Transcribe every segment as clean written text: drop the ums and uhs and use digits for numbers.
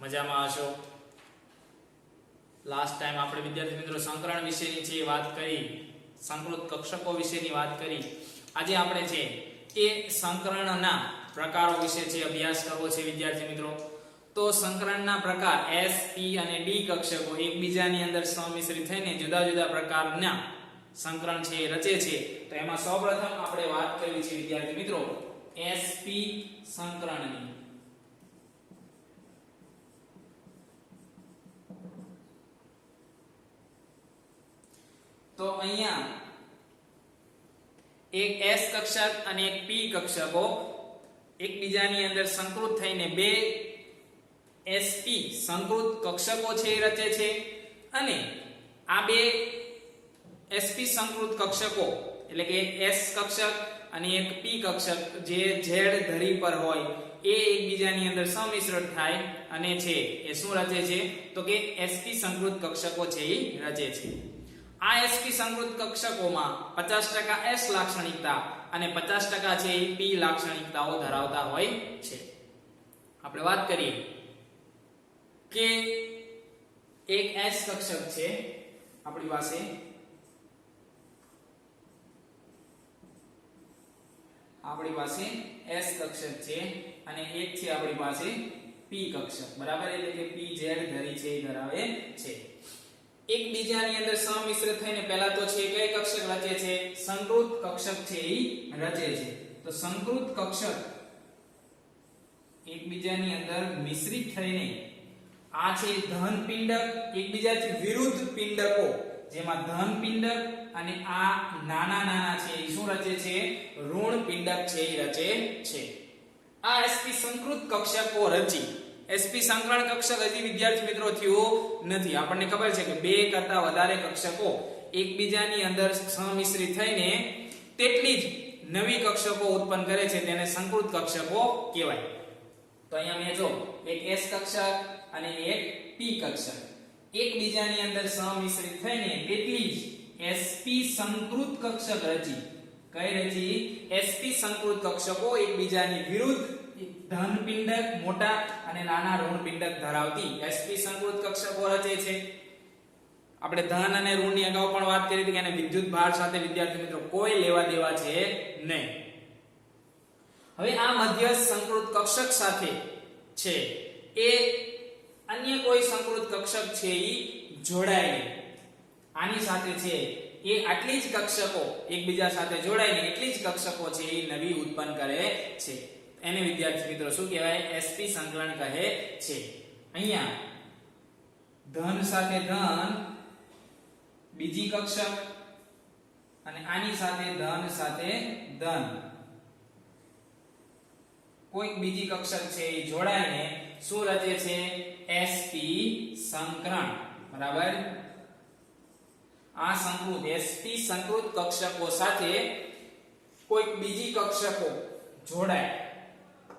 મજામાં હશો। Last time આપણે વિદ્યાર્થી મિત્રો સંકરણ વિશેની છે વાત કરી, સંકૃત કક્ષકો વિશેની વાત કરી। આજે આપણે છે એ સંકરણના પ્રકારો વિશે છે અભ્યાસ કરવો છે વિદ્યાર્થી મિત્રો। તો સંકરણના પ્રકાર S, P અને D કક્ષકો એકબીજાની અંદર સંમિશ્રિત થઈને જુદા જુદા પ્રકારના સંકરણ છે રચે છે। તો એમાં સૌપ્રથમ આપણે વાત કરવી છે વિદ્યાર્થી મિત્રો SP સંકરણની। તો અહીંયા એક S કક્ષક અને એક P કક્ષકો એકબીજાની અંદર સંકૃત થઈને બે SP સંકૃત કક્ષકો છે રચે છે અને આ બે SP સંકૃત કક્ષકો એટલે કે એક S કક્ષક અને એક P કક્ષક જે Z ધરી પર હોય એ એકબીજાની અંદર સંમિશ્રણ થાય અને છે એ શું રચે છે તો કે SP સંકૃત કક્ષકો છે એ રચે છે। આ SP સંકૃત કક્ષકોમાં 50% S લાક્ષણિકતા અને 50% છે એ P લાક્ષણિકતાઓ ધરાવતા હોય છે। આપણે વાત કરીએ કે એક S કક્ષક છે આપણી પાસે, S કક્ષક છે અને એક છે આપણી પાસે P કક્ષક, બરાબર, એટલે કે PZ ધરી છે ધરાવે છે। એકબીજાની અંદર સંમિશ્રિત થઈને પહેલા તો છે કઈ કક્ષક રચે છે સંકૃત કક્ષક છે એ રચે છે। તો સંકૃત કક્ષક એકબીજાની અંદર મિશ્રિત થઈને આ છે ધન પિંડક એકબીજાથી વિરુદ્ધ પિંડકો જેમાં ધન પિંડક અને આ નાના નાના છે એ શું રચે છે ઋણ પિંડક છે એ રચે છે। આ SP સંકૃત કક્ષકો રચી SP સંકરણ કક્ષક હજી વિદ્યાર્થી મિત્રો થયું નથી। આપણને ખબર છે કે બે કરતા વધારે કક્ષકો એકબીજાની અંદર સંમિશ્રિત થઈને તેટલી જ નવી કક્ષકો ઉત્પન્ન કરે છે તેને સંકૃત કક્ષકો કહેવાય। તો અહીંયા મેં જો એક S કક્ષક અને એક P કક્ષક એકબીજાની અંદર સંમિશ્રિત થઈને તેટલી જ SP સંકૃત કક્ષક રચી। કઈ રચી? SP સંકૃત કક્ષકો એકબીજાની વિરુદ્ધ ધન પિંડક મોટા અને નાના ઋણ પિંડક ધરાવતી SP સંકૃત કક્ષકો રચે છે। આપણે ધન અને ઋણની અગાઉ પણ વાત કરી હતી કે એને વિદ્યુત ભાર સાથે વિદ્યાર્થી મિત્રો કોઈ લેવા દેવા છે નહીં। હવે આ મધ્યસ્થ સંકૃત કક્ષક સાથે છે એ અન્ય કોઈ સંકૃત કક્ષક છે એ જોડાય આની સાથે છે એ આટલી જ કક્ષકો એકબીજા સાથે જોડાઈને એટલી જ કક્ષકો છે એ નવી ઉત્પન્ન કરે છે। એને વિદ્યાર્થી મિત્રો શું કહેવાય SP સંકલન કહે છે। અહીંયા ધન સાથે ધન બીજી કક્ષક અને આની સાથે ધન સાથે ધન કોઈક બીજી કક્ષક છે એ જોડાઈને શું રચે છે SP સંકરણ, બરાબર। આ સંકૃત SP સંકૃત કક્ષકો સાથે કોઈક બીજી કક્ષકો જોડાય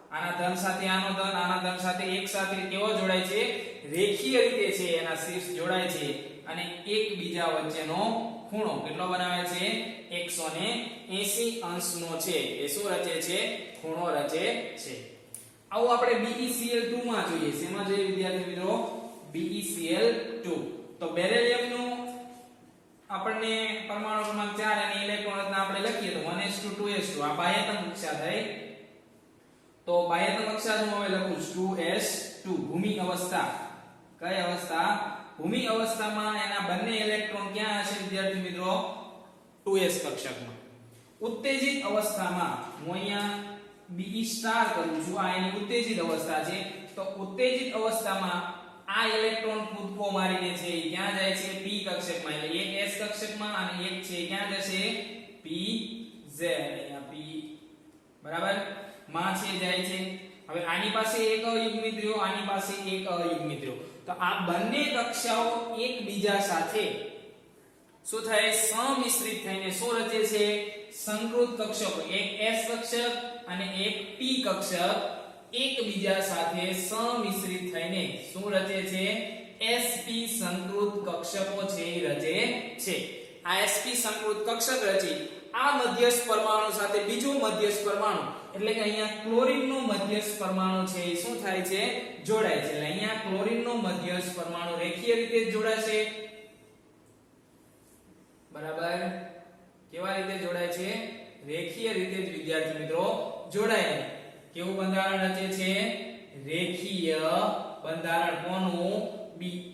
આના ધન સાથે આનો ધન આના ધન સાથે એક સાથે કેવો જોડાય છે રેખીય રીતે છે એના શીર્ષ જોડાય છે અને એકબીજા વચ્ચેનો ખૂણો કેટલો બનાવે છે 180 અંશનો છે એ શું રચે છે ખૂણો રચે છે। આવું આપણે BeCl2 માં જોઈએ। શેમાં જોઈએ વિદ્યાર્થી મિત્રો BeCl2। તો બેરિલિયમ નું આપણને પરમાણુ ક્રમાંક 4 અને ઇલેક્ટ્રોન રચના આપણે લખીએ તો 1s2 2s2 આ બાહ્યતમ કક્ષા થઈ। તો બાહ્યતમ કક્ષાનું હવે લખું 2s2 ભૂમિ અવસ્થા। કઈ અવસ્થા? ભૂમિ અવસ્થામાં એના બંને ઇલેક્ટ્રોન ક્યાં હશે વિદ્યાર્થી મિત્રો 2s કક્ષકમાં। ઉત્તેજિત અવસ્થામાં હું અહીંયા Be સ્ટાર કરું છું, આ એની ઉત્તેજિત અવસ્થા છે। તો ઉત્તેજિત અવસ્થામાં આ ઇલેક્ટ્રોન કૂદકો મારીને છે ક્યાં જાય છે P કક્ષકમાં, એટલે એક S કક્ષકમાં અને એક છે ક્યાં જશે PZ, અહીંયા P, બરાબર, માં છે જાય છે। હવે આની પાસે એક અયુગ્મિત રહ્યો, આની પાસે એક અયુગ્મિત રહ્યો। તો આ બંને કક્ષાઓ એકબીજા સાથે શું થાય સંમિશ્રિત થઈને શું રચે છે સંકૃત કક્ષકો। એક S કક્ષક અને એક P કક્ષક એકબીજા સાથે સંમિશ્રિત થઈને શું રચે છે SP સંકૃત કક્ષકો છે એ રચે છે। આ SP સંકૃત કક્ષક રચી આ મધ્યસ્થ પરમાણુ સાથે બીજો મધ્યસ્થ પરમાણુ એટલે કે અહીંયા ક્લોરીન નો મધ્યસ્થ પરમાણુ છે એ શું થાય છે જોડાય છે એટલે અહીંયા ક્લોરીન નો મધ્યસ્થ પરમાણુ રેખીય રીતે જોડાશે બરાબર કેવા રીતે જોડાય છે રેખીય રીતે જ વિદ્યાર્થી મિત્રો જોડાય કેવું બંધારણ રચે છે રેખીય બંધારણ કોનું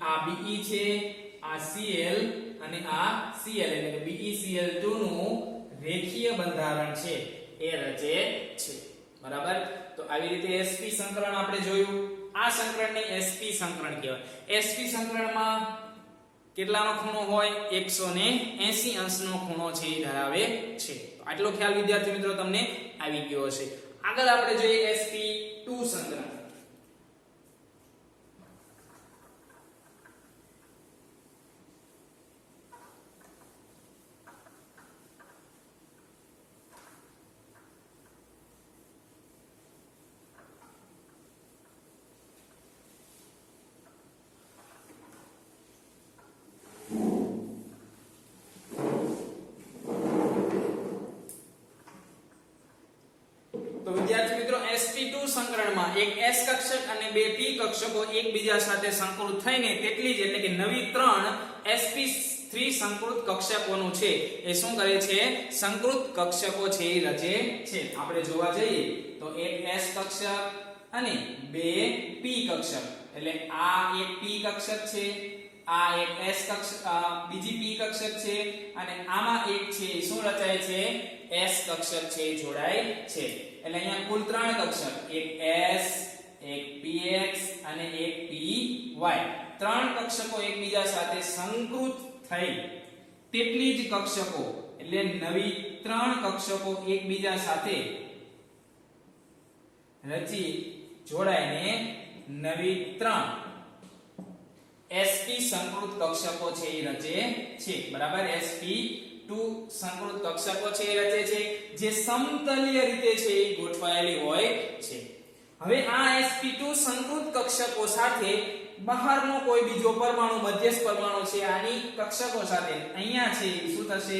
આ Be છે આ Cl અને આ Cl એટલે કે BeCl2 નું રેખીય બંધારણ છે એ રચે છે બરાબર તો આવી રીતે sp સંકરણ આપણે જોયું આ સંકરણને sp સંકરણ કહેવાય sp સંકરણમાં કેટલાનો ખૂણો હોય 180 અંશનો ખૂણો છે એ ધરાવે છે તો આટલો ખ્યાલ વિદ્યાર્થી મિત્રો તમને આવી ગયો હશે આગળ આપણે જોઈએ sp2 સંકરણ વિદ્યાર્થી મિત્રો sp2 સંકરણમાં એક s કક્ષક અને બે p કક્ષકો એકબીજા સાથે સંકૃત થઈને તેટલી જ એટલે કે નવી 3 sp3 સંકૃત કક્ષકોનું છે એ શું કરે છે સંકૃત કક્ષકો છે એ રચે છે આપણે જોવા જઈએ તો એક s કક્ષક અને બે p કક્ષક એટલે આ એક p કક્ષક છે આ એક s કક્ષક બીજી p કક્ષક છે અને આમાં એક છે શું રચાય છે s કક્ષક છે જોડાય છે એટલે અહીંયા કુલ 3 કક્ષક એક s એક px અને એક py 3 કક્ષકો એકબીજા સાથે સંકૃત થઈ તેટલી જ કક્ષકો એટલે નવી 3 કક્ષકો એકબીજા સાથે રચી જોડાઈને નવી 3 sp સંકૃત કક્ષકો છે એ રચે છે બરાબર sp2 સંકૃત કક્ષકો છે એ રચે છે જે સમતલીય રીતે છે એ ગોઠવાયેલી હોય છે હવે આ sp2 સંકૃત કક્ષકો સાથે બહારનો કોઈ બીજો પરમાણુ મધ્યસ્થ પરમાણુ છે આની કક્ષકો સાથે અહીંયા છે શું થશે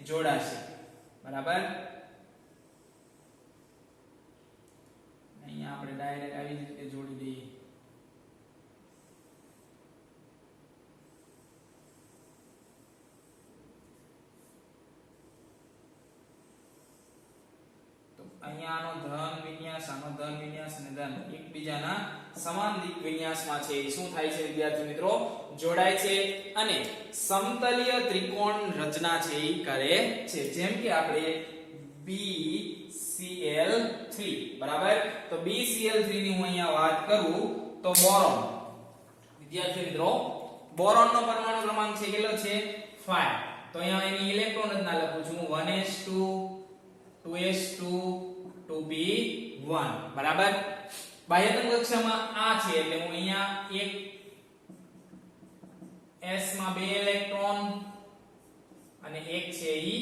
જોડાશે બરાબર અહીંયા આપણે ડાયરેક્ટ આવી રીતે જોડી દઈએ અહીંયાનો ધન વિન્યાસ આનો ધન વિન્યાસ અને ધન એકબીજાના સમાન દિક વિન્યાસમાં છે શું થાય છે વિદ્યાર્થી મિત્રો જોડાય છે અને સમતલીય ત્રિકોણ રચના છે એ કરે છે જેમ કે આપણે BCl3 બરાબર તો BCl3 ની હું અહીંયા વાત કરું તો બોરોન વિદ્યાર્થી મિત્રો બોરોન નો પરમાણુ ક્રમાંક છે કેટલો છે 5 તો અહીંયા એની ઇલેક્ટ્રોન રચના લખું છું 1s2 2s2 2p1 બરાબર બાહ્યતમ કક્ષામાં આ છે એટલે હું અહીંયા એક s માં 2 ઇલેક્ટ્રોન અને એક છે ઈ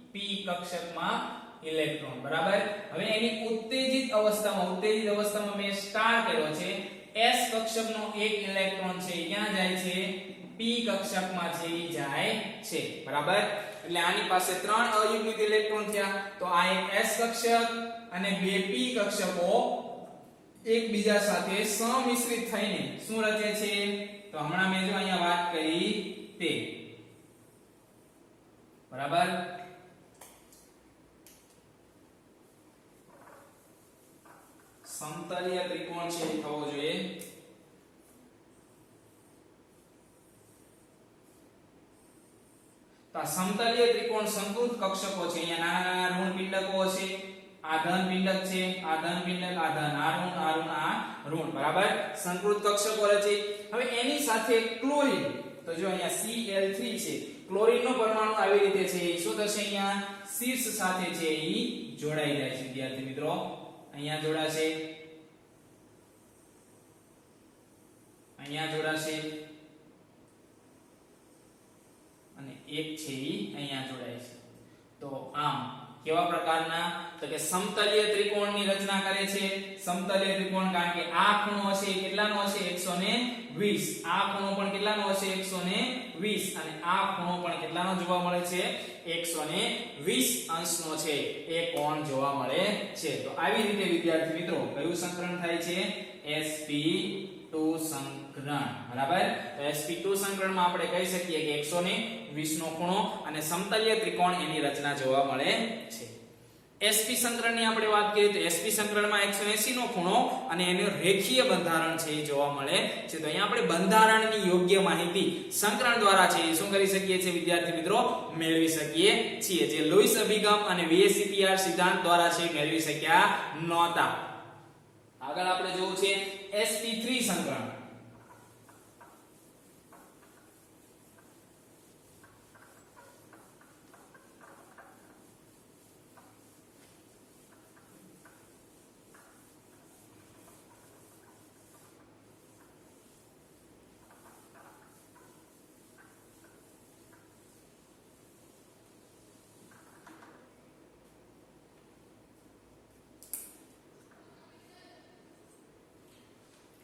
p કક્ષકમાં ઇલેક્ટ્રોન બરાબર હવે એની ઉત્તેજિત અવસ્થામાં મેં સ્ટાર કર્યો છે s કક્ષકનો એક ઇલેક્ટ્રોન છે ક્યાં જાય છે p કક્ષકમાં છે ઈ જાય છે બરાબર એટલે આની પાસે 3 અયુગ્મિત ઇલેક્ટ્રોન થયા તો આ એક s કક્ષક અને બે p કક્ષકો એકબીજા સાથે સમિશ્રિત થઈને શું રચે છે તો હમણાં મેં જો અહીંયા વાત કરી તે બરાબર સમતલીય ત્રિકોણ છે થવો જોઈએ તો આ સમતલીય ત્રિકોણ સંકૃત કક્ષકો છે અહીંયા નાના નાના ઋણ પિંડકો છે આ ધન પિંડક છે આ ધન પિંડક આ ધન આ ઋણ આ ઋણ બરાબર સંકૃત કક્ષકો રચે હવે એની સાથે ક્લોરીન તો જો અહીંયા Cl3 છે ક્લોરીન નો પરમાણુ આવી રીતે છે શું થશે અહીંયા શીર્ષ સાથે છે ઈ જોડાઈ જાય છે વિદ્યાર્થી મિત્રો અહીંયા જોડાશે અને એક છે ઈ અહીંયા જોડાય છે તો આમ કેવા પ્રકારના? તો કે સમતલીય ત્રિકોણની રચના કરે છે. સમતલીય ત્રિકોણ કારણ કે આ ખૂણો હશે કેટલાનો હશે 120. આ ખૂણો પણ કેટલાનો હશે 120 અને આ ખૂણો પણ કેટલાનો જોવા મળે છે 120 અંશનો છે એ કોણ જોવા મળે છે. તો આવી રીતે વિદ્યાર્થી મિત્રો કયું સંકલન થાય છે? sp2 સંકલન. બરાબર. તો sp2 સંકલનમાં આપણે કહી શકીએ કે 120 નો ખૂણો અને સમતલીય ત્રિકોણ એની રચના જોવા મળે છે. sp સંકલનની આપણે વાત કરીએ તો sp સંકલનમાં 180 નો ખૂણો અને એનું રેખીય બંધારણ છે એ જોવા મળે છે. તો અહીંયા આપણે બંધારણની યોગ્ય માહિતી સંકલન દ્વારા છે એ શું કરી શકીએ છીએ વિદ્યાર્થી મિત્રો? મેળવી શકીએ છીએ. જે લુઈસ અભિગમ અને VSEPR સિદ્ધાંત દ્વારા છે મેળવી શક્યા નહોતા. આગળ આપણે જોવું છે sp3 સંકલન.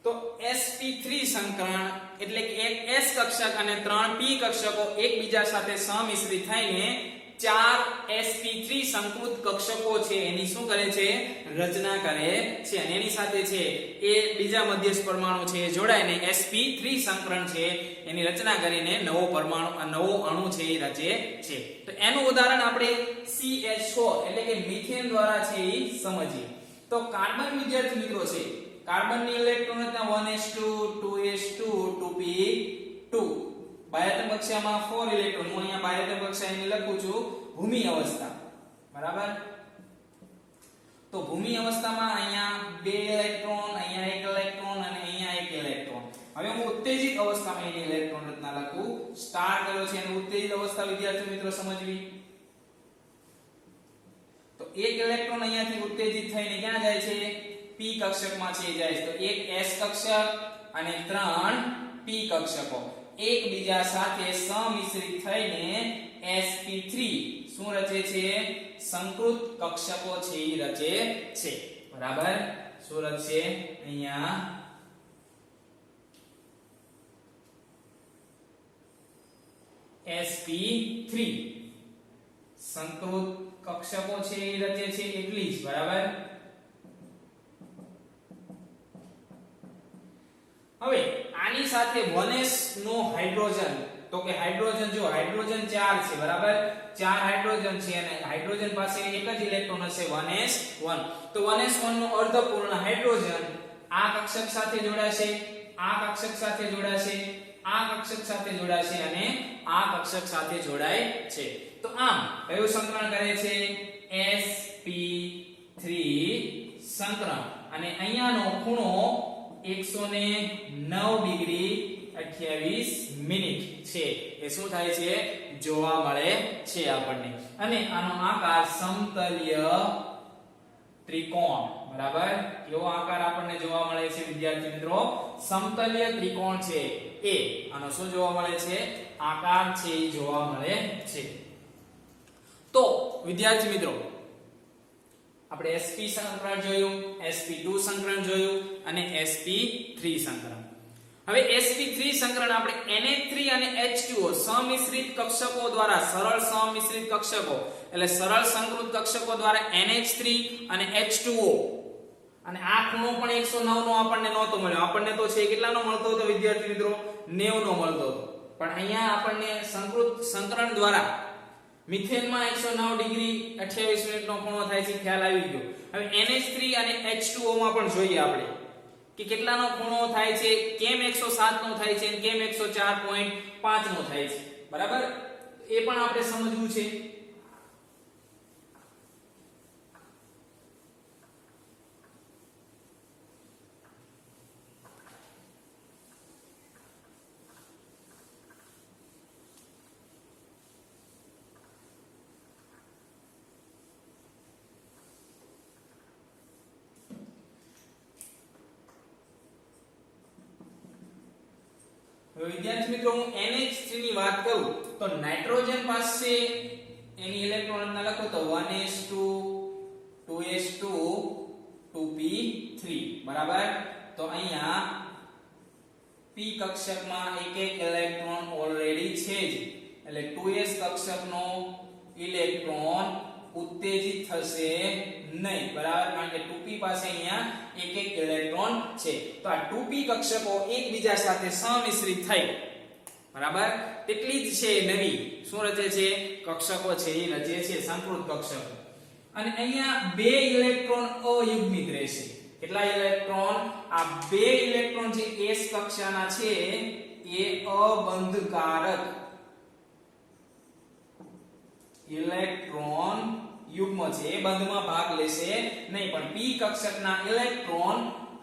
તો sp3 સંકલન એટલે કે એક s કક્ષક અને 3 p કક્ષકો એકબીજા સાથે સમિશ્રિત થઈને 4 sp3 સંકૃત કક્ષકો છે એની શું કરે છે? રચના કરે છે. અને એની સાથે છે એ બીજા મધ્યસ્થ પરમાણુ છે જોડાઈને sp3 સંકલન છે એની રચના કરીને નવો અણુ છે એ રચે છે. તો એનું ઉદાહરણ આપણે CH4 એટલે કે મિથેન દ્વારા છે એ સમજીએ. તો કાર્બન વિદ્યાર્થી મિત્રો છે કાર્બનની ઇલેક્ટ્રોન રચના 1s2 2s2 2p2 બાહ્યતમ કક્ષામાં 4 ઇલેક્ટ્રોન. હું અહીંયા બાહ્યતમ કક્ષા એને લખું છું ભૂમિ અવસ્થા. બરાબર. તો ભૂમિ અવસ્થામાં અહીંયા 2 ઇલેક્ટ્રોન, અહીંયા 1 ઇલેક્ટ્રોન અને અહીંયા 1 ઇલેક્ટ્રોન. હવે હું ઉત્તેજિત અવસ્થામાં એની ઇલેક્ટ્રોન રચના લખું. સ્ટાર કર્યો છે અને ઉત્તેજિત અવસ્થા વિદ્યાર્થી મિત્રો સમજવી. તો 1 ઇલેક્ટ્રોન અહીંયાથી ઉત્તેજિત થઈને ક્યાં જાય છે? p કક્ષકમાં છે જાય છે. તો એક s કક્ષક અને 3 p કક્ષકો એકબીજા સાથે સમિશ્રિત થઈને sp3 શું રચે છે? સંકૃત કક્ષકો છે એ રચે છે. બરાબર. શું રચે? અહીંયા sp3 સંકૃત કક્ષકો છે એ રચે છે એટલી જ. બરાબર. હવે આની સાથે 1s નો હાઇડ્રોજન, તો કે હાઇડ્રોજન જો હાઇડ્રોજન 4 છે. બરાબર. 4 હાઇડ્રોજન છે અને હાઇડ્રોજન પાસે એક જ ઇલેક્ટ્રોન હશે 1s1. તો 1s1 નો અર્ધપૂર્ણ હાઇડ્રોજન આ કક્ષક સાથે જોડાશે, આ કક્ષક સાથે જોડાશે, આ કક્ષક સાથે જોડાશે અને આ કક્ષક સાથે જોડાય છે. તો આમ કયું સંકલન કરે છે? sp3 સંકલન. અને અહીંયાનો ખૂણો 109 ડિગ્રી 28 મિનિટ છે એ શું થાય છે? જોવા મળે છે આપણને. અને આનો આકાર સમતલીય ત્રિકોણ. બરાબર. કેવો આકાર આપણને જોવા મળે છે વિદ્યાર્થી મિત્રો? સમતલીય ત્રિકોણ છે એ આનો શું જોવા મળે છે? આકાર છે એ જોવા મળે છે. તો વિદ્યાર્થી મિત્રો આપણે sp સંકલન જોયું, sp2 સંકલન જોયું અને sp3 સંકલન. હવે sp3 સંકલન આપણે NH3 અને H2O સમિશ્રિત કક્ષકો દ્વારા સરળ સમિશ્રિત કક્ષકો એટલે સરળ સંકૃત કક્ષકો દ્વારા NH3 અને H2O અને આ ખૂણો પણ 109 નો આપણને નહોતો મળ્યો. આપણને તો છે કેટલાનો મળતો હતો વિદ્યાર્થી મિત્રો? 90 નો મળતો હતો. પણ અહીંયા આપણને સંકલન દ્વારા મિથેનમાં 109 ડિગ્રી 28 મિનિટનો ખૂણો થાય છે ખ્યાલ આવી ગયો. હવે NH3 અને H2O માં પણ જોઈએ આપણે કે કેટલાનો ખૂણો થાય છે, કેમ 107 નો થાય છે અને કેમ 104.5 નો થાય છે. બરાબર. એ પણ આપણે સમજવું છે. વિદ્યાર્થી મિત્રો હું NH3 ની વાત કરું તો નાઇટ્રોજન પાસે એની ઇલેક્ટ્રોન રચના લખો તો 1s2 2s2 2p3 બરાબર. તો અહીંયા p કક્ષકમાં એક એક ઇલેક્ટ્રોન ઓલરેડી છે જ, એટલે 2s કક્ષકનો ઇલેક્ટ્રોન ઉત્તેજિત થશે નહીં બરાબર, કારણ કે 2p પાસે અહીંયા એક એક ઇલેક્ટ્રોન છે. તો આ 2p કક્ષકો એકબીજા સાથે સમિશ્રિત થઈ બરાબર, એટલી જ છે નવી શું રચે છે કક્ષકો છે એ રચે છે સંકૃત કક્ષકો. અને અહીંયા બે ઇલેક્ટ્રોન અયુગ્મિત રહેશે. કેટલા ઇલેક્ટ્રોન? આ બે ઇલેક્ટ્રોન જે s કક્ષાના છે એ અબંધકારક ઇલેક્ટ્રોન યુગ્મ છે, એ બંધમાં ભાગ લેશે નહીં. પણ p કક્ષકના ઇલેક્ટ્રોન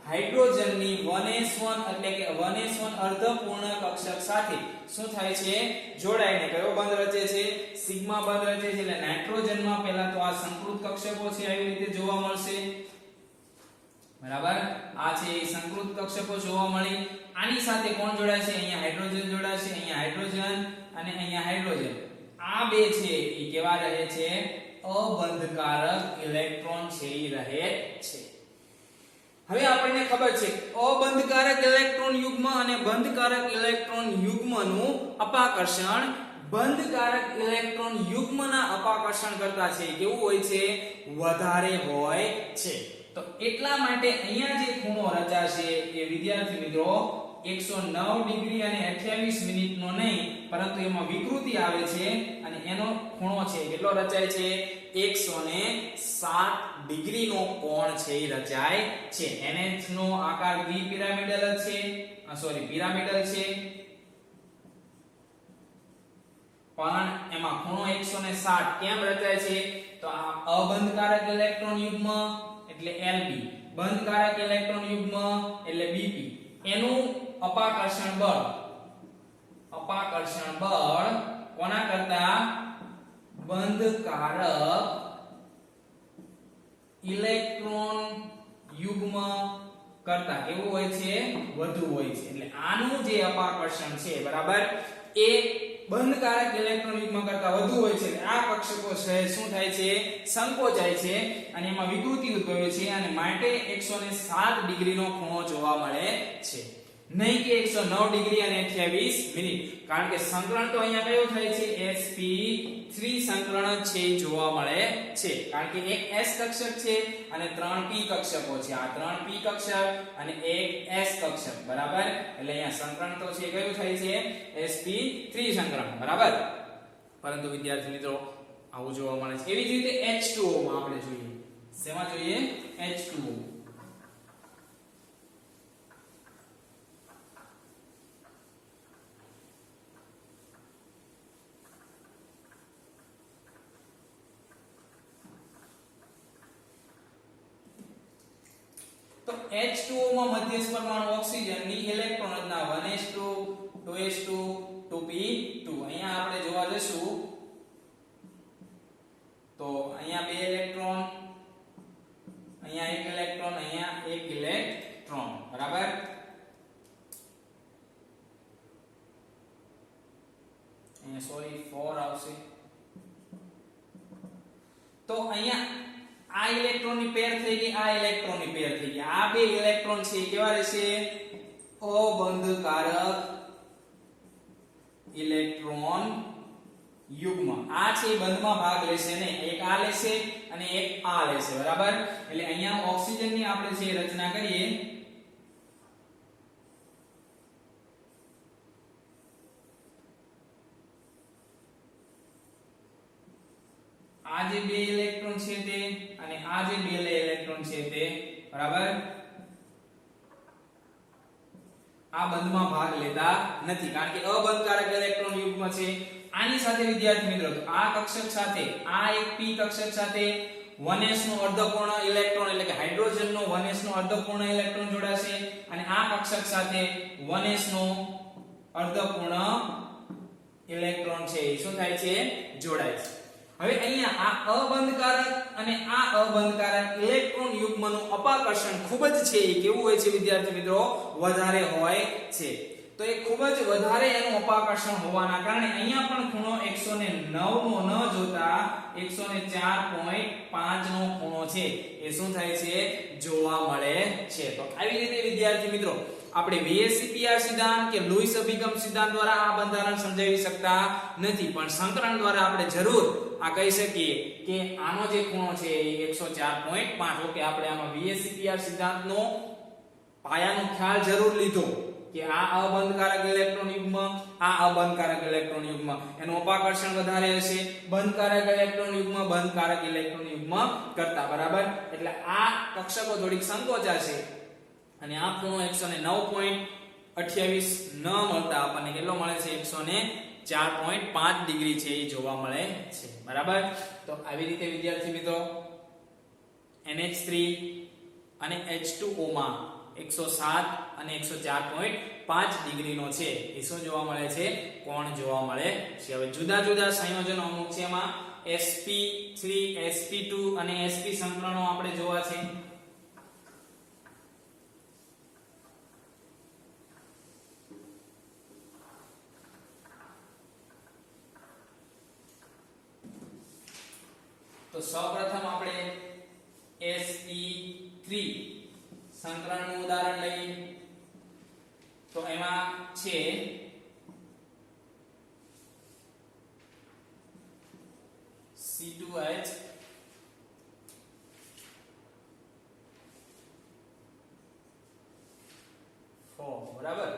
હાઇડ્રોજનની 1s1 એટલે કે 1s1 અર્ધપૂર્ણ કક્ષક સાથે શું થાય છે જોડાઈને કયો બંધ રચે છે? સિગ્મા બંધ રચે છે. એટલે નાઇટ્રોજનમાં પહેલા તો આ સંકૃત કક્ષકો છે આવી રીતે જોવા મળશે બરાબર. આ છે સંકૃત કક્ષકો જોવા મળી. આની સાથે કોણ જોડાશે? અહીંયા હાઇડ્રોજન જોડાશે, અહીંયા હાઇડ્રોજન અને અહીંયા હાઇડ્રોજન. આ બે છે એ કેવા રહે છે? અબંધકારક ઇલેક્ટ્રોન છે એ રહે છે. હવે આપણને ખબર છે અબંધકારક ઇલેક્ટ્રોન યુગ્મ અને બંધકારક ઇલેક્ટ્રોન યુગ્મનું અપાકર્ષણ બંધકારક ઇલેક્ટ્રોન યુગ્મના અપાકર્ષણ કરતા છે કેવું હોય છે? વધારે હોય છે. તો એટલા માટે અહીંયા જે ખૂણો રચાશે એ વિદ્યાર્થી મિત્રો 109 ડિગ્રી અને 28 મિનિટનો નહીં, પરંતુ એમાં વિકૃતિ આવે છે અને એનો ખૂણો છે કેટલો રચાય છે? 107 ડિગ્રીનો કોણ છે એ રચાય છે. NH નો આકાર દ્વિપિરામિડલ છે, પિરામિડલ છે, પણ એમાં ખૂણો 107 કેમ રચાય છે? તો આ અબંધકારક ઇલેક્ટ્રોન યુગ્મ એટલે Lb, બંધકારક ઇલેક્ટ્રોન યુગ્મ એટલે Bp. એનું અપાકર્ષણ બળ કોના કરતા? બંધકારક ઇલેક્ટ્રોન યુગ્મ કરતા કેવું હોય છે? વધુ હોય છે. એટલે આનું જે અપાકર્ષણ છે બરાબર એ બંધકારક ઇલેક્ટ્રોન યુગ્મ કરતા વધુ હોય છે. આ કક્ષકો શું થાય છે? સંકોચાય છે અને એમાં વિકૃતિ ઉદ્ભવે છે અને માટે 107 ડિગ્રીનો ખૂણો જોવા મળે છે, નહીં કે 109 ડિગ્રી અને 28 મિનિટ. કારણ કે સંકલન તો અહીંયા કયું થાય છે? sp3 સંકલન છે જોવા મળે છે, કારણ કે એક s કક્ષક છે અને 3 p કક્ષકો છે. આ 3 p કક્ષક અને એક s કક્ષક બરાબર. એટલે અહીંયા સંકલન તો છે કયું થાય છે? sp3 સંકલન બરાબર. પરંતુ વિદ્યાર્થી મિત્રો આવું જોવા મળે છે. એવી જ રીતે H2O માં આપણે જોઈએ. શેમાં જોઈએ? H2O. તો H2O માં મધ્યસ્થ પરમાણુ ઓક્સિજનની ઇલેક્ટ્રોન રચના 1s2 2s2 2p2. અહીંયા આપણે જોવા જશું તો અહીંયા બે ઇલેક્ટ્રોન, અહીંયા એક ઇલેક્ટ્રોન, અહીંયા એક ઇલેક્ટ્રોન બરાબર. અહીંયા 4 આવશે. તો અહીંયા આ ઇલેક્ટ્રોનની પેર થઈ ગઈ, આ ઇલેક્ટ્રોનની પેર થઈ ગઈ. આ બે ઇલેક્ટ્રોન છે કેવા રહેશે? અબંધકારક ઇલેક્ટ્રોન યુગ્મ. આ છે બંધમાં ભાગ લેશે ને, એક આ લેશે અને એક આ લેશે બરાબર. એટલે અહીંયા ઓક્સિજનની આપણે જે રચના કરીએ આ જે બે ઇલેક્ટ્રોન છે તે અને આ જે બે ઇલેક્ટ્રોન છે તે બરાબર આ બંધમાં ભાગ લેતા નથી, કારણ કે અબંધકારક ઇલેક્ટ્રોન યુગ્મ છે. આની સાથે વિદ્યાર્થી મિત્રો આ કક્ષક સાથે આ એક p કક્ષક સાથે 1s નો અર્ધપૂર્ણ ઇલેક્ટ્રોન એટલે કે હાઇડ્રોજન નો 1s નો અર્ધપૂર્ણ ઇલેક્ટ્રોન જોડાશે અને આ કક્ષક સાથે 1s નો અર્ધપૂર્ણ ઇલેક્ટ્રોન છે એ શું થાય છે? જોડાય છે. હવે અહીંયા આ અબંધકારક અને આ અબંધકારક ઇલેક્ટ્રોન યુગ્મનું અપાકર્ષણ ખૂબ જ છે એ કેવું હોય છે વિદ્યાર્થી મિત્રો? વધારે હોય છે. તો એ ખૂબ જ વધારે એનું અપાકર્ષણ હોવાના કારણે અહીંયા પણ ખૂણો 109 નો ન જોતા 104.5 નો ખૂણો છે એ શું થાય છે જોવા મળે છે. તો આવી રીતે વિદ્યાર્થી મિત્રો આપણે VSEPR સિદ્ધાંત કે લુઈસ અભિગમ સિદ્ધાંત દ્વારા આ બંધારણ સમજાવી શકતા નથી, પણ સંકલન દ્વારા આપણે જરૂર આ કહી શકીએ કે આનો જે ખૂણો છે એ 104.5. ઓકે, આપણે આમાં VSEPR સિદ્ધાંતનો પાયાનો ખ્યાલ જરૂર લીધો કે આ અબંધકારક ઇલેક્ટ્રોન યુગ્મ, આ અબંધકારક ઇલેક્ટ્રોન યુગ્મ, એનું અપાકર્ષણ વધારે હશે બંધકારક ઇલેક્ટ્રોન યુગ્મ બંધકારક ઇલેક્ટ્રોન યુગ્મ કરતા, બરાબર. એટલે આ કક્ષકો થોડીક સંકોચાશે અને આ ખૂણો 109.28 ન મળતા આપણને કેટલો મળે છે 104.5 ડિગ્રી છે એ જોવા મળે છે, બરાબર. તો આવી રીતે વિદ્યાર્થી મિત્રો NH3 અને H2O માં 107 અને 104.5 ડિગ્રીનો છે એ શું જોવા મળે છે કોણ જોવા મળે છે. હવે જુદા જુદા સંયોજનો અમુક છે, એમાં sp3 sp2 અને sp સંકરણો આપણે જોવા છે. તો સૌપ્રથમ આપણે sp3 સંકરણનું ઉદાહરણ લઈએ. તો એમાં છે C2H બરાબર.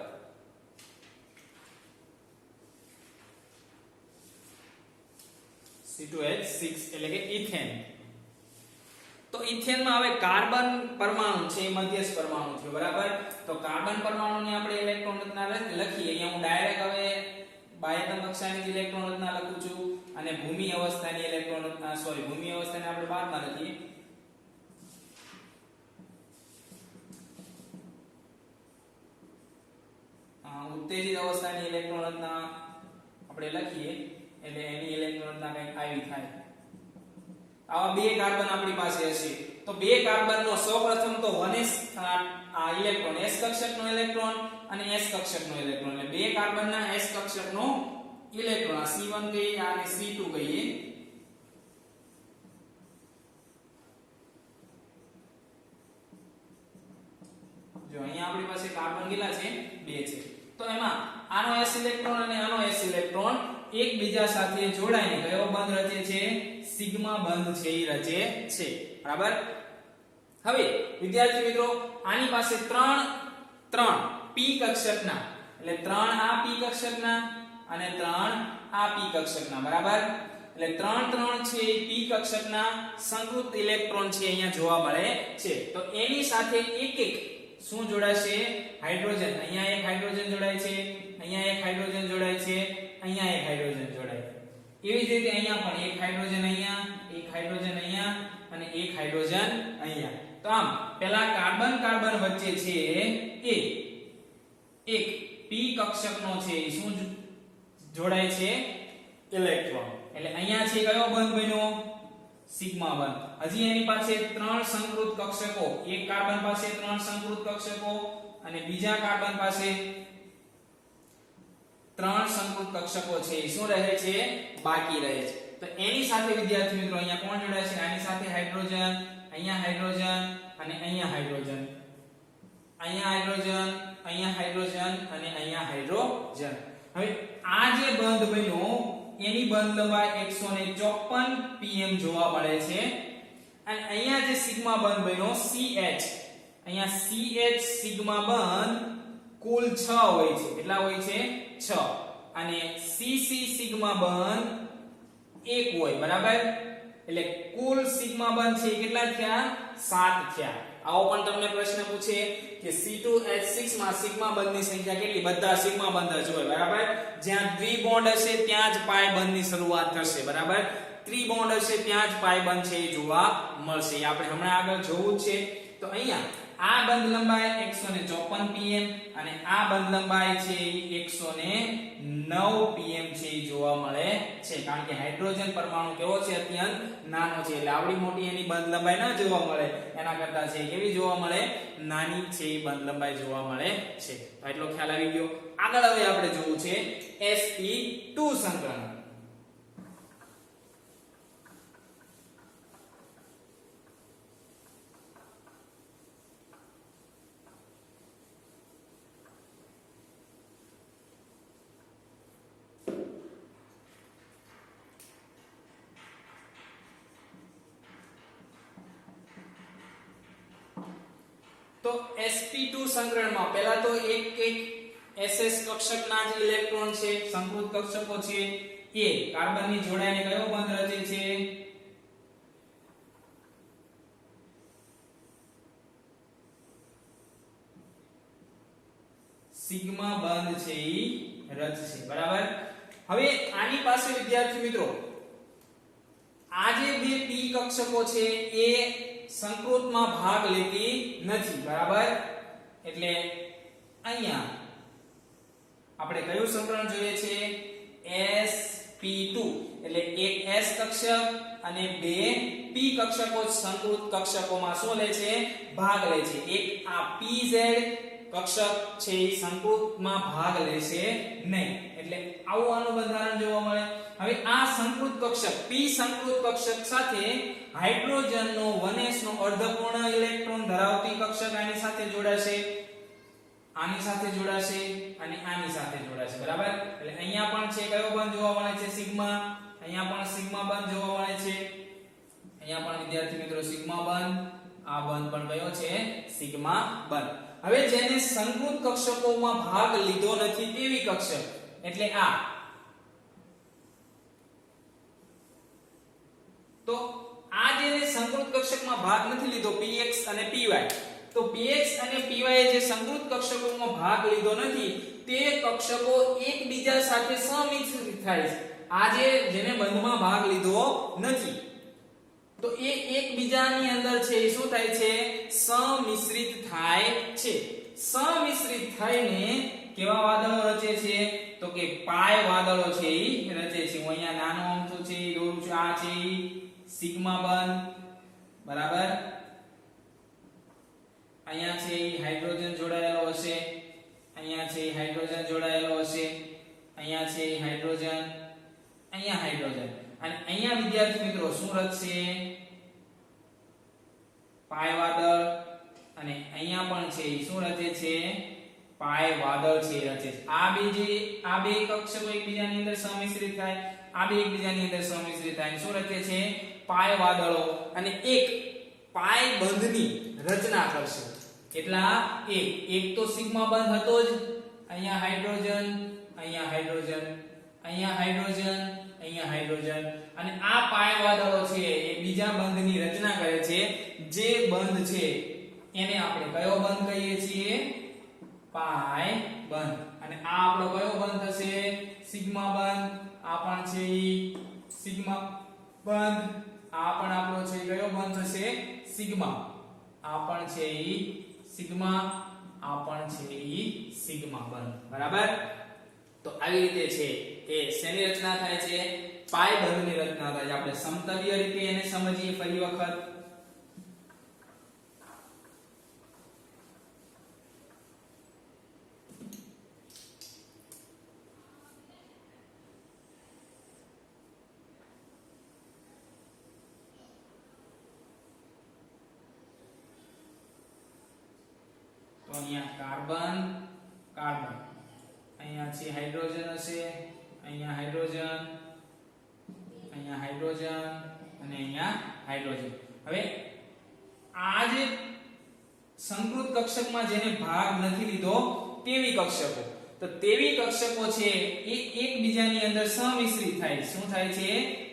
C2H6 એટલે કે ઇથેન. તો ઇથેન માં હવે કાર્બન પરમાણુ છે એ મધ્યસ્થ પરમાણુ છે, બરાબર. તો કાર્બન પરમાણુની આપણે ઇલેક્ટ્રોન રચના લખીએ. અહીંયા હું ડાયરેક્ટ હવે બાહ્યતમ કક્ષાની ઇલેક્ટ્રોન રચના લખું છું અને ભૂમિ અવસ્થાની ઇલેક્ટ્રોન રચના ભૂમિ અવસ્થાને આપણે બાદમાં લખીએ. ઉત્તેજિત અવસ્થાની ઇલેક્ટ્રોન રચના આપણે લખીએ એટલે એની ઇલેક્ટ્રોન રચના કંઈક આવી થાય. આવા બે કાર્બન આપણી પાસે હશે તો બે કાર્બનનો સૌપ્રથમ તો 1s આ ઇલેક્ટ્રોન s કક્ષકનો ઇલેક્ટ્રોન અને s કક્ષકનો ઇલેક્ટ્રોન, એટલે બે કાર્બનના s કક્ષકનો ઇલેક્ટ્રોન આ C1 કહીએ આને C2 કહીએ. જો અહીંયા આપણી પાસે કાર્બન કેટલા છે બે છે. તો એમાં આનો s ઇલેક્ટ્રોન અને આનો s ઇલેક્ટ્રોન એકબીજા સાથે જોડાઈને કયો બંધ રચે છે સિગ્મા બંધ છે એ રચે છે, બરાબર. હવે વિદ્યાર્થી મિત્રો આની પાસે ત્રણ p કક્ષકના એટલે 3 આ p કક્ષકના અને 3 આ p કક્ષકના, બરાબર. એટલે 3 છે એ p કક્ષકના સંકૃત ઇલેક્ટ્રોન છે અહીંયા જોવા મળે છે. તો એની સાથે એક શું જોડાશે હાઇડ્રોજન. અહીંયા એક હાઇડ્રોજન જોડાય છે, અહીંયા એક હાઇડ્રોજન જોડાય છે, અહીંયા એક હાઇડ્રોજન જોડાય. એવી જ રીતે અહીંયા પણ એક હાઇડ્રોજન અહીંયા, એક હાઇડ્રોજન અહીંયા અને એક હાઇડ્રોજન અહીંયા. તો આમ પહેલા કાર્બન કાર્બન વચ્ચે છે એ એક p કક્ષકનો છે એ શું જોડાય છે ઇલેક્ટ્રોન. એટલે અહીંયા છે કયો બંધ બન્યો સિગ્મા બંધ. હજી એની પાસે 3 સંકૃત કક્ષકો, એક કાર્બન પાસે 3 સંકૃત કક્ષકો અને બીજા કાર્બન પાસે 3 સંકૃત કક્ષકો છે એ શું રહે છે બાકી રહે છે. તો એની સાથે વિદ્યાર્થી મિત્રો અહીંયા કોણ જોડાય છે આની સાથે હાઇડ્રોજન, અહીંયા હાઇડ્રોજન અને અહીંયા હાઇડ્રોજન, અહીંયા હાઇડ્રોજન, અહીંયા હાઇડ્રોજન અને અહીંયા હાઇડ્રોજન. હવે આ જે બંધ બન્યો એની બંધ લંબાઈ 154 pm જોવા મળે છે અને અહીંયા જે સિગ્મા બંધ બન્યો CH, અહીંયા CH સિગ્મા બંધ કુલ 6 હોય છે. કેટલા હોય છે 6 અને CC સિગ્મા બંધ 1 હોય, બરાબર. એટલે કુલ સિગ્મા બંધ છે કેટલા થયા 7 થયા. આવો પણ તમને પ્રશ્ન પૂછે કે C2H6 માં સિગ્મા બંધની સંખ્યા કેટલી, બધા સિગ્મા બંધ જ હોય, બરાબર. જ્યાં દ્વિબોન્ડ હશે ત્યાં જ પાઈ બંધની શરૂઆત થશે, બરાબર. ત્રિબોન્ડ હશે ત્યાં જ પાય બંધ છે એ જોવા મળશે. આપણે હમણાં આગળ જોવું છે. તો અહીંયા આ બંધ લંબાઈ 154 pm અને આ બંધ લંબાઈ છે એ 109 pm છે એ જોવા મળે છે. કારણ કે હાઇડ્રોજન પરમાણુ કેવો છે? અત્યંત નાનો છે. એટલે આવડી મોટી એની બંધ લંબાઈ ના જોવા મળે, એના કરતા છે કેવી જોવા મળે? નાની છે એ બંધ લંબાઈ જોવા મળે છે. તો એટલો ખ્યાલ આવી ગયો. આગળ હવે આપણે જોવું છે sp2 સંકરણ. તો sp2 સંકરણમાં પહેલા તો એક ss કક્ષકના જે ઇલેક્ટ્રોન છે, સંકૃત કક્ષકો છે, એ કાર્બનની જોડાઈને કયો બંધ રચે છે? સિગ્મા બંધ છે ઈ રચશે. બરાબર. હવે આની પાસે વિદ્યાર્થી મિત્રો આ જે બે p કક્ષકો છે એ સંકૃતમાં ભાગ લેતી નથી. બરાબર. એટલે અહીંયા આપણે કયું સંકરણ જોઈએ છે? sp2. એટલે એક s કક્ષક અને બે p કક્ષકો સંકૃત કક્ષકોમાં શું લે છે? ભાગ લે છે. એક આ pz કક્ષક છે એ સંકૃતમાં ભાગ લેશે નહીં. એટલે આવું આનું બંધારણ જોવા મળે. હવે આ સંકૃત કક્ષક p સંકૃત કક્ષક સાથે હાઇડ્રોજનનો 1s નો અર્ધપૂર્ણ ઇલેક્ટ્રોન ધરાવતી કક્ષક આની સાથે જોડાશે, આની સાથે જોડાશે અને આની સાથે જોડાશે. બરાબર. એટલે અહીંયા પણ છે કયો બંધ જોવા મળે છે? સિગ્મા. અહીંયા પણ સિગ્મા બંધ જોવા મળે છે. અહીંયા પણ વિદ્યાર્થી મિત્રો સિગ્મા બંધ. આ બંધ પણ કયો છે? સિગ્મા બંધ. હવે જેને સંકૃત કક્ષકોમાં ભાગ લીધો નથી તેવી કક્ષક, એટલે આ, તો આ જેને સંકૃત કક્ષકમાં ભાગ નથી લીધો px અને py, તો px અને py જે સંકૃત કક્ષકોમાં ભાગ લીધો નથી તે કક્ષકો એકબીજા સાથે સમિશ્રિત થાય છે. આ જેને બંધમાં ભાગ લીધો નથી તો એ એકબીજાની અંદર છે એ શું થાય છે? સમિશ્રિત થાય છે. સમિશ્રિત થઈને કેવા વાદળો રચે છે? તો કે પાય વાદળો છે એ રચે છે. હું અહીંયા નાનો અમથું છે એ દોરું છું. આ છે સિગ્મા બંધ. બરાબર. અહીંયા છે હાઇડ્રોજન જોડાયેલો હશે, અહીંયા છે હાઇડ્રોજન જોડાયેલો હશે, અહીંયા છે હાઇડ્રોજન, અહીંયા હાઇડ્રોજન અને અહીંયા વિદ્યાર્થી મિત્રો શું રચશે? પાય વાદળ. અને અહીંયા પણ છે શું રચે છે? પાય વાદળ છે રચે છે. આ બે કક્ષકો એકબીજાની અંદર સમિશ્રિત થાય, આ બે એકબીજાની અંદર સમિશ્રિત થાય શું રચે છે? પાય વાદળો. અને એક પાય બંધની રચના કરશે. કેટલા? એક તો સિગ્મા બંધ હતો જ. અહીંયા હાઇડ્રોજન, અહીંયા હાઇડ્રોજન, અહીંયા હાઇડ્રોજન, અહીંયા હાઇડ્રોજન અને આ પાય વાદળો છે એ બીજા બંધની રચના કરે છે. જે બંધ છે એને આપણે કયો બંધ કહીએ છીએ? પાય બંધ. અને આ આપણો કયો બંધ થશે? સિગ્મા બંધ. આ પણ છે સિગ્મા બંધ. આ પણ આપણો છે કયો બંધ થશે? સિગ્મા. આ પણ છે સિગ્મા. આ પણ છે સિગ્મા બંધ. બરાબર. તો આવી રીતે છે એ શેની રચના થાય છે? પાય બંધની રચના થાય છે. આપણે સમતલીય રીતે એને સમજીએ ફરી વખત. તો અહીંયા કાર્બન, કાર્બન, અહીંયા છે હાઇડ્રોજન હશે, અહીંયા હાઇડ્રોજન, અહીંયા હાઇડ્રોજન અને અહીંયા હાઇડ્રોજન. હવે આ જે સંકૃત કક્ષકમાં જેને ભાગ નથી લીધો તેવી કક્ષકો, તો તેવી કક્ષકો છે એ એકબીજાની અંદર સમિશ્રિત થાય. શું થાય છે?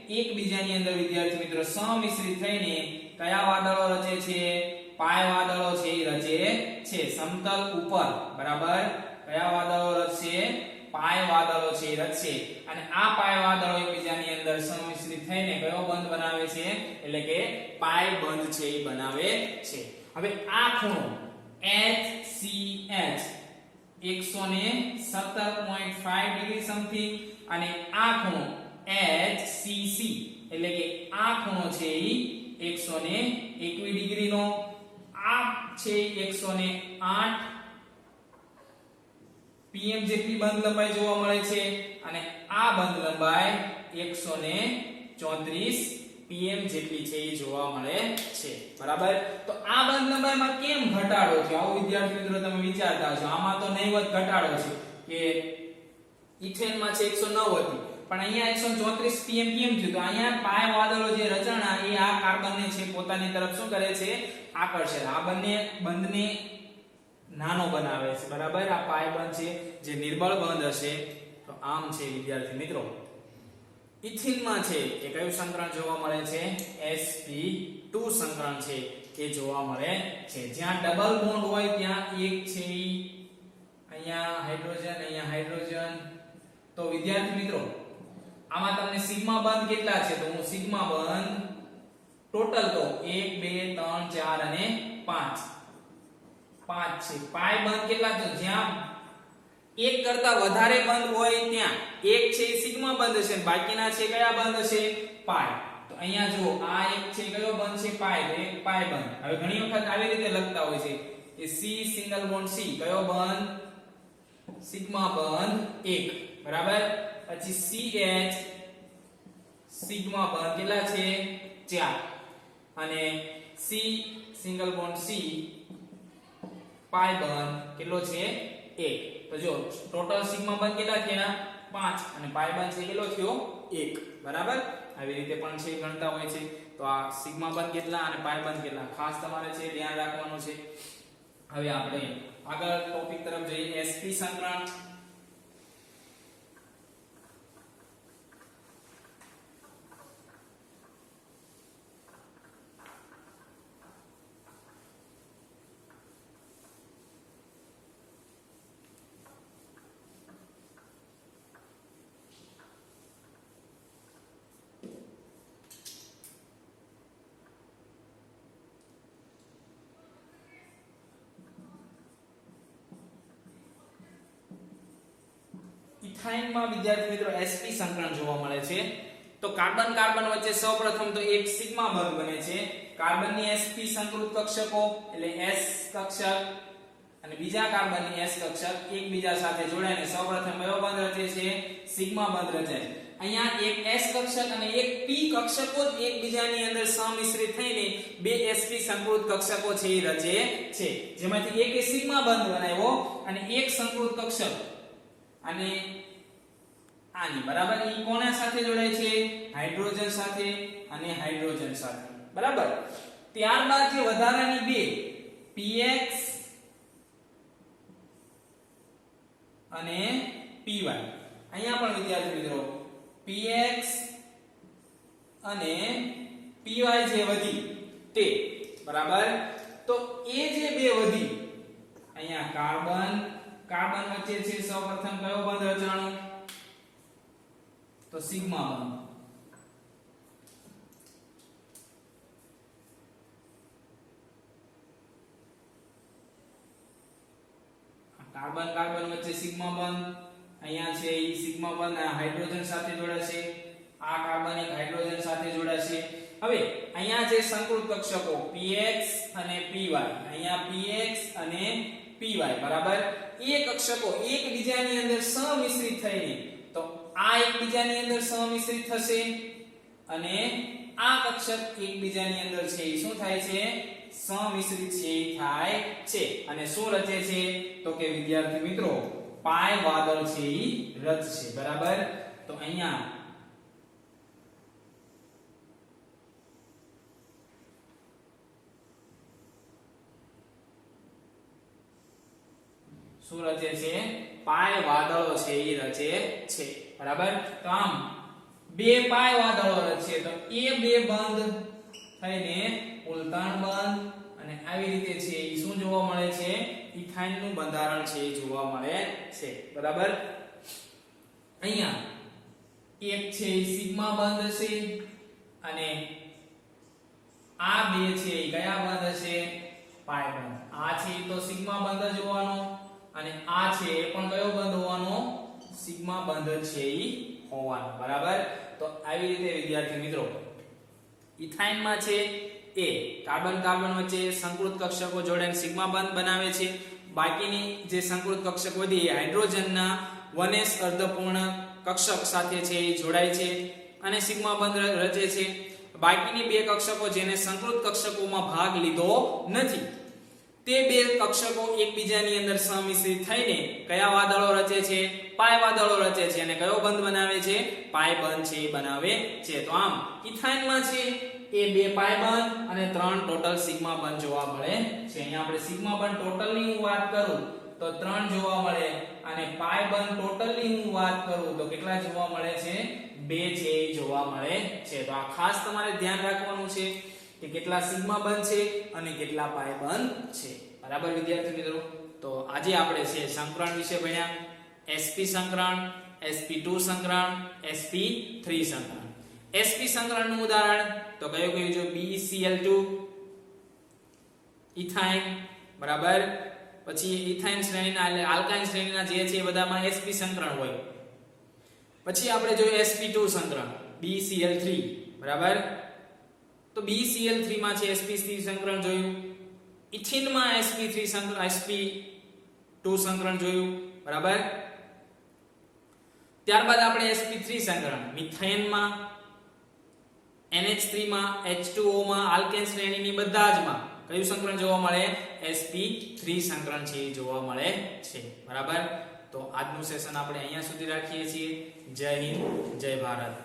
એકબીજાની અંદર વિદ્યાર્થી મિત્રો સમિશ્રિત થઈને કયા વાદળો રચે છે? પાય વાદળો છે એ રચે છે સમતલ ઉપર. બરાબર. કયા વાદળો રચશે? પાય વાદળો છે એ રચશે અને આ પાય વાદળો એકબીજાની અંદર સંમિશ્રિત થઈને કયો બંધ બનાવે છે એટલે કે પાય બંધ છે એ બનાવે છે. હવે આ ખૂણો HCH 117.5 ડિગ્રી સમથિંગ અને આ ખૂણો HCC એટલે કે આ ખૂણો છે એ 121 ડિગ્રી નો, આ છે 108 pm જેટલી બંધ લંબાઈ જોવા મળે છે અને આ બંધ લંબાઈ 134 pm જેટલી છે એ જોવા મળે છે. બરાબર. તો આ બંધ લંબાઈમાં કેમ ઘટાડો થયો આવું વિદ્યાર્થી મિત્રો તમે વિચારતા હશો. આમાં તો નહીવત ઘટાડો છે કે ઇથેનમાં છે 109 હતી પણ અહીંયા 134 pm કેમ થયું? તો અહીંયા પાય વાદળો જે રચના એ આ કાર્બનને છે પોતાની તરફ શું કરે છે? આકર્ષે. આ બંને બંધને નાનો બનાવે છે. બરાબર. આ પાય બંધ છે જે નિર્બળ બંધ હશે તો આમ છે વિદ્યાર્થી મિત્રો. ઇથિનમાં છે એ કયું સંકરણ જોવા મળે છે? sp2 સંકરણ છે એ જોવા મળે છે. જ્યાં ડબલ બોન્ડ હોય ત્યાં એક છે અહીંયા હાઇડ્રોજન. તો વિદ્યાર્થી મિત્રો આમાં તમને સિગ્મા બંધ કેટલા છે? તો હું સિગ્મા બંધ ટોટલ તો 1 2 3 4 અને 5 છે. પાય બંધ કેટલા છે? જ્યાં એક કરતા વધારે બંધ હોય ત્યાં એક છે સિગ્મા બંધ હશે બાકીના છે કયા બંધ હશે? પાય. તો અહીંયા જો આ એક છે કયો બંધ છે? પાય. તો એક પાય બંધ. હવે ઘણી વખત આવી રીતે લખતા હોય છે કે C સિંગલ બોન્ડ C કયો બંધ? સિગ્મા બંધ 1. બરાબર. પછી CH સિગ્મા બંધ કેટલા છે? 4 અને C સિંગલ બોન્ડ C પાય બંધ કેટલો છે? 1. તો જો ટોટલ સિગ્મા બંધ કેટલા થયા? 5 અને પાય બંધ છે કેટલો થયો? 1. બરાબર. આવી રીતે પણ છે ગણતા હોય છે. તો આ સિગ્મા બંધ કેટલા અને પાય બંધ કેટલા ખાસ તમારે છે ધ્યાન રાખવાનું છે. હવે આપણે આગળ ટોપિક તરફ જઈએ. sp સંકરણ. ઇથાઇનમાં વિદ્યાર્થી મિત્રો sp સંકરણ જોવા મળે છે. તો કાર્બન કાર્બન વચ્ચે સૌપ્રથમ તો એક સિગ્મા બંધ બને છે. કાર્બનની sp સંકૃત કક્ષકો એટલે s કક્ષક અને બીજા કાર્બનની s કક્ષક એકબીજા સાથે જોડાઈને સૌપ્રથમ કયો બંધ રચે છે? સિગ્મા બંધ રચાય. અહીંયા એક s કક્ષક અને એક p કક્ષકો જ એકબીજાની અંદર સંમિશ્રિત થઈને બે sp સંકૃત કક્ષકો છે એ રચે છે. જેમાંથી એક સિગ્મા બંધ બનાવ્યો અને એક સંકૃત કક્ષક અને આની બરાબર ઈ કોના સાથે જોડાય છે? હાઇડ્રોજન સાથે અને હાઇડ્રોજન સાથે. બરાબર. ત્યારબાદ જે વધારાની બે px અને py અહીંયા પણ વિદ્યાર્થી મિત્રો px અને py જે વધી તે બરાબર. તો એ જે બે વધી અહીંયા કાર્બન વચ્ચે છે સૌપ્રથમ કયો બંધ રચાણો? તો સિગ્મા બંધ. કાર્બન વચ્ચે સિગ્મા બંધ અહીંયા છે ઈ સિગ્મા બંધ હાઇડ્રોજન સાથે જોડાશે. આ કાર્બન એક હાઇડ્રોજન સાથે જોડાશે. હવે અહીંયા જે સંકૃત કક્ષકો px અને py અહીંયા px અને py બરાબર એ કક્ષકો એકબીજાની અંદર સંમિશ્રિત થઈને તો આ એકબીજાની અંદર સંમિશ્રિત થશે અને આ કક્ષક એકબીજાની અંદર છે એ શું થાય છે? સંમિશ્રિત છે થાય છે અને શું રચે છે? તો કે વિદ્યાર્થી મિત્રો પાય વાદળ છે એ રચશે. બરાબર. તો અહીંયા શું રચે છે? પાય વાદળો છે એ રચે છે. બરાબર. તો આમ બે પાય વાદળો રચે તો એ બે બંધ થઈને ઉલટાણ બંધ અને આવી રીતે છે એ શું જોવા મળે છે? ઇથાઇન નું બંધારણ છે એ જોવા મળે છે. બરાબર. અહીંયા એક છે એ સિગ્મા બંધ હશે અને આ બે છે એ કયા બંધ હશે? પાય બંધ. આ છે તો સિગ્મા બંધ જ હોવાનો અને આ છે એ પણ કયો બંધ હોવાનો? સિગ્મા બંધ છે એ હોવાનો. બરાબર. તો આવી રીતે વિદ્યાર્થી મિત્રો ઇથાઇન માં છે એ કાર્બન કાર્બન વચ્ચે સંકૃત કક્ષકો જોડાઈને સિગ્મા બંધ બનાવે છે. બાકીની જે સંકૃત કક્ષક વધી એ હાઇડ્રોજનના 1s અર્ધપૂર્ણ કક્ષક સાથે છે એ જોડાય છે અને સિગ્મા બંધ રચે છે. બાકીની બે કક્ષકો જેને સંકૃત કક્ષકોમાં ભાગ લીધો નથી તે બે કક્ષકો એકબીજાની અંદર સમિશ્રિત થઈને કયા વાદળો રચે છે? પાય વાદળો રચે છે અને કયો બંધ બનાવે છે? પાય બંધ છે બનાવે છે. તો આમ ઇથાઇનમાં છે એ બે પાય બંધ અને 3 ટોટલ સિગ્મા બંધ જોવા મળે છે. અહીંયા આપણે સિગ્મા બંધ ટોટલની હું વાત કરું તો 3 જોવા મળે અને પાય બંધ ટોટલની હું વાત કરું તો કેટલા જોવા મળે છે? 2 છે એ જોવા મળે છે. તો આ ખાસ તમારે ધ્યાન રાખવાનું છે કે કેટલા સિગ્મા બંધ છે અને કેટલા પાય બંધ છે. બરાબર વિદ્યાર્થી મિત્રો. તો આજે આપણે છે સંકરણ વિશે ભણ્યા. sp સંકરણ, sp2 સંકરણ, sp3 સંકરણ. sp સંકરણનું ઉદાહરણ તો કયું કયું જો BeCl2 ઇથાઇન. બરાબર. પછી ઇથાઇન શ્રેણીના એટલે આલ્કાઇન શ્રેણીના જે છે એ બધામાં sp સંકરણ હોય. પછી આપણે જોયું sp2 સંકરણ BeCl3. બરાબર. તો BeCl3 માં છે sp3 સંકરણ જોયું. ઇથિન માં sp3 સંકરણ sp2 સંકરણ જોયું. બરાબર. ત્યારબાદ આપણે sp3 સંકરણ મિથેન માં NH3 માં H2O માં આલ્કેન શ્રેણીની બધા જ માં કયું સંકરણ જોવા મળે? sp3 સંકરણ છે જોવા મળે છે. બરાબર. તો આજનું સેશન આપણે અહીંયા સુધી રાખીએ છીએ. જય હિન્દ, જય ભારત.